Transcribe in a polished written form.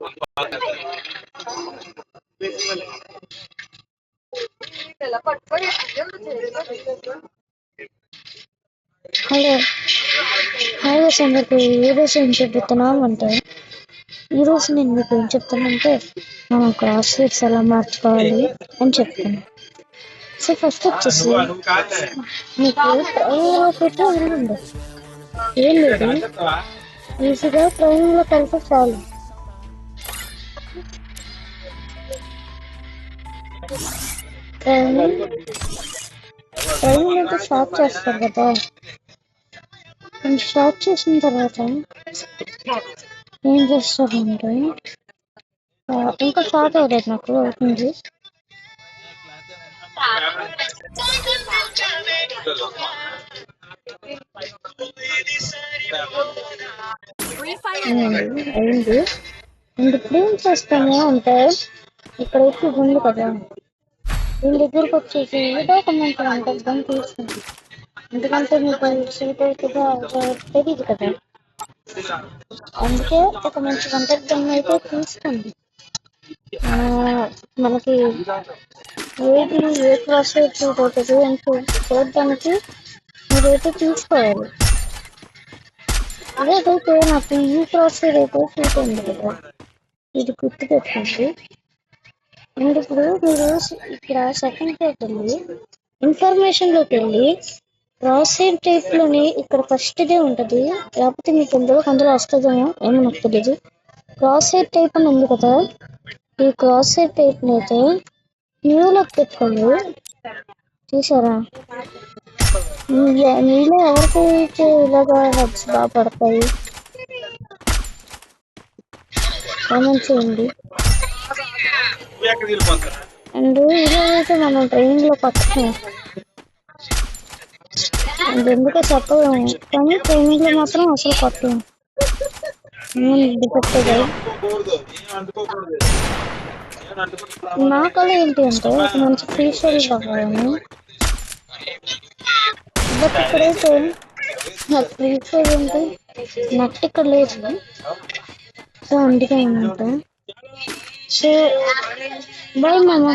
Hello hi అందరికి ఈరోజు ఏం చెప్తున్నాం అంటే ఈరోజు నేను మీకు ఏం చెప్తానంటే మనం క్రాస్ వర్డ్స్ ఎలా మార్చుకోవాలి అని చెప్తాను. సో ఫస్ట్ వచ్చేసి మీకు ట్రైన్లో వెళ్ళండి, ఏం లేదు ఈజీగా ట్రైన్లో కలిపి చాలు. ట్రైన్ అయితే స్టార్ట్ చేస్తారు కదా, స్టార్ట్ చేసిన తర్వాత ఏం చేస్తారంటే ఇంకా స్టార్ట్ అవ్వలేదు నాకు అవుతుంది. అయింది. అండ్ ఇప్పుడు ఏం చేస్తాము అంటే ఇక్కడైతే ఉంది కదా, దీని దగ్గరకు వచ్చేసి ఏదో ఒక మంచి వంటకం తీసుకుంది. ఎందుకంటే మీకు సీట్ అయితే తెలియదు కదా, అందుకే ఒక మంచి వంటకం అయితే తీసుకోండి. మనకి ఏది ఏ క్రాస్ పోతుంది అని చూడడానికి మీరైతే తీసుకోవాలి. అదేదైతే నాకు ఈ క్రాస్ అయితే సూట్ ఉంది కదా, ఇది గుర్తు పెట్టుకోండి. అండ్ ఇప్పుడు మీరు ఇక్కడ సెకండ్ పేజ్ వెళ్ళి ఇన్ఫర్మేషన్లోకి వెళ్ళి క్రాస్ హెయిర్ టైప్లోని ఇక్కడ ఫస్ట్దే ఉంటుంది, లేకపోతే మీకు అందులో వస్తుందేమో ఏమో నాకు తెలియదు. క్రాస్ హెయిర్ టైప్ అని ఉంది కదా, ఈ క్రాస్ హెయిర్ టైప్ని అయితే న్యూలోకి పెట్టుకోండి. చూసారా, మీలో ఎవరికైతే ఇలాగా హెడ్స్ బాగా పడతాయి కామెంట్ చేయండి. అండ్ ఇలాగైతే మనం ట్రైన్లో పక్కన ఎందుకో చెప్పలేము, కానీ ట్రైనింగ్లో మాత్రం అసలు కొట్టలేము. నా కళ ఏంటి అంటే ఒక మంచి ఫీచర్ కావాలని, బట్ ఇక్కడైతే నాకు ఫీచర్ ఏంటి నట్ ఇక్కడ లేదు, సో అందుకే అనమాట. సో బాయ్ మామ.